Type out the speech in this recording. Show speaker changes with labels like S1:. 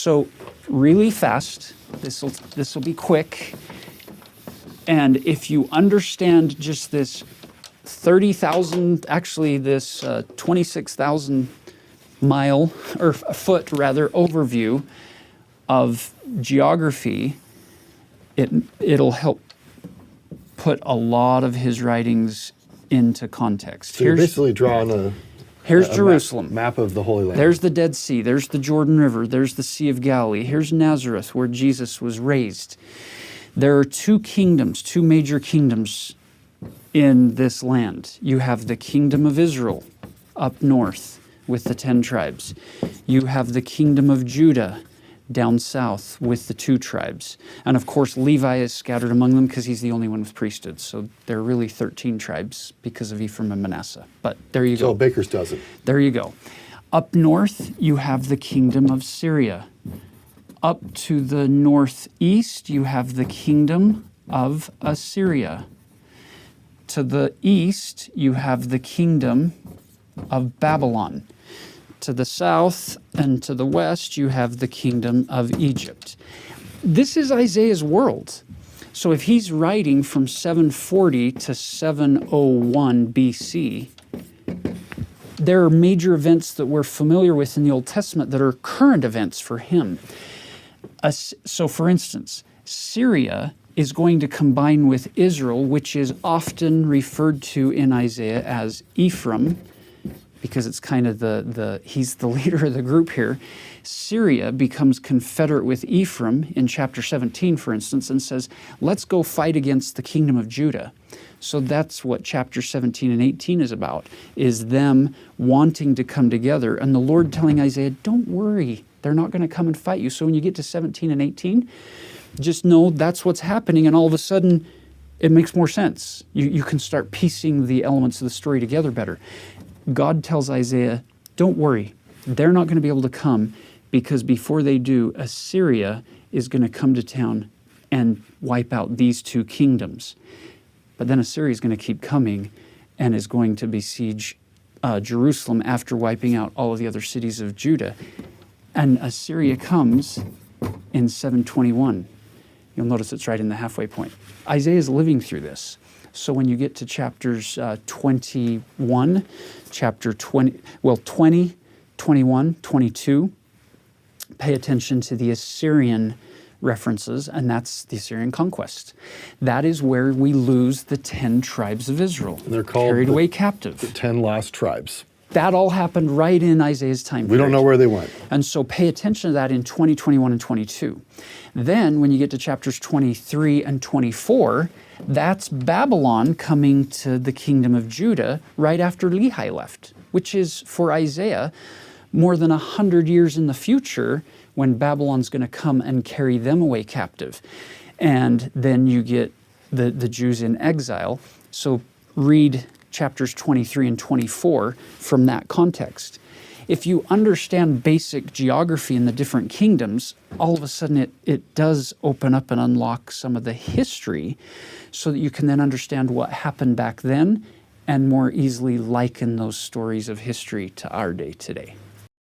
S1: So really fast, this will be quick. And if you understand just this 30,000, actually this 26,000 mile, or foot rather, overview of geography, it'll help put a lot of his writings into context.
S2: So you're basically drawing
S1: here's Jerusalem.
S2: Map of the Holy Land.
S1: There's the Dead Sea. There's the Jordan River. There's the Sea of Galilee. Here's Nazareth, where Jesus was raised. There are two major kingdoms in this land. You have the kingdom of Israel up north with the 10 tribes. You have the kingdom of Judah down south with the 2 tribes. And of course, Levi is scattered among them because he's the only one with priesthood. So there are really 13 tribes because of Ephraim and Manasseh. But there you go.
S2: So Baker's dozen.
S1: There you go. Up north, you have the kingdom of Syria. Up to the northeast, you have the kingdom of Assyria. To the east, you have the kingdom of Babylon. To the south and to the west, you have the kingdom of Egypt. This is Isaiah's world. So if he's writing from 740 to 701 BC, there are major events that we're familiar with in the Old Testament that are current events for him. So for instance, Syria is going to combine with Israel, which is often referred to in Isaiah as Ephraim, because it's kind of he's the leader of the group here. Syria becomes confederate with Ephraim in chapter 17, for instance, and says, let's go fight against the kingdom of Judah. So that's what chapter 17 and 18 is about, is them wanting to come together, and the Lord telling Isaiah, don't worry, they're not going to come and fight you. So when you get to 17 and 18, just know that's what's happening, and all of a sudden, it makes more sense. You can start piecing the elements of the story together better. God tells Isaiah, don't worry, they're not going to be able to come, because before they do, Assyria is going to come to town and wipe out these 2 kingdoms. But then Assyria is going to keep coming and is going to besiege Jerusalem after wiping out all of the other cities of Judah. And Assyria comes in 721. You'll notice it's right in the halfway point. Isaiah is living through this. So when you get to chapters 21, chapter 20, 21, 22, pay attention to the Assyrian references, and that's the Assyrian conquest. That is where we lose the 10 tribes of Israel.
S2: And they're called
S1: carried away captive.
S2: The 10 lost tribes.
S1: That all happened right in Isaiah's time period.
S2: We don't know where they went.
S1: And so pay attention to that in 20, 21, and 22. Then when you get to chapters 23 and 24, that's Babylon coming to the kingdom of Judah right after Lehi left, which is, for Isaiah, more than 100 years in the future when Babylon's going to come and carry them away captive. And then you get the Jews in exile. So read chapters 23 and 24 from that context. If you understand basic geography in the different kingdoms, all of a sudden it does open up and unlock some of the history so that you can then understand what happened back then and more easily liken those stories of history to our day today.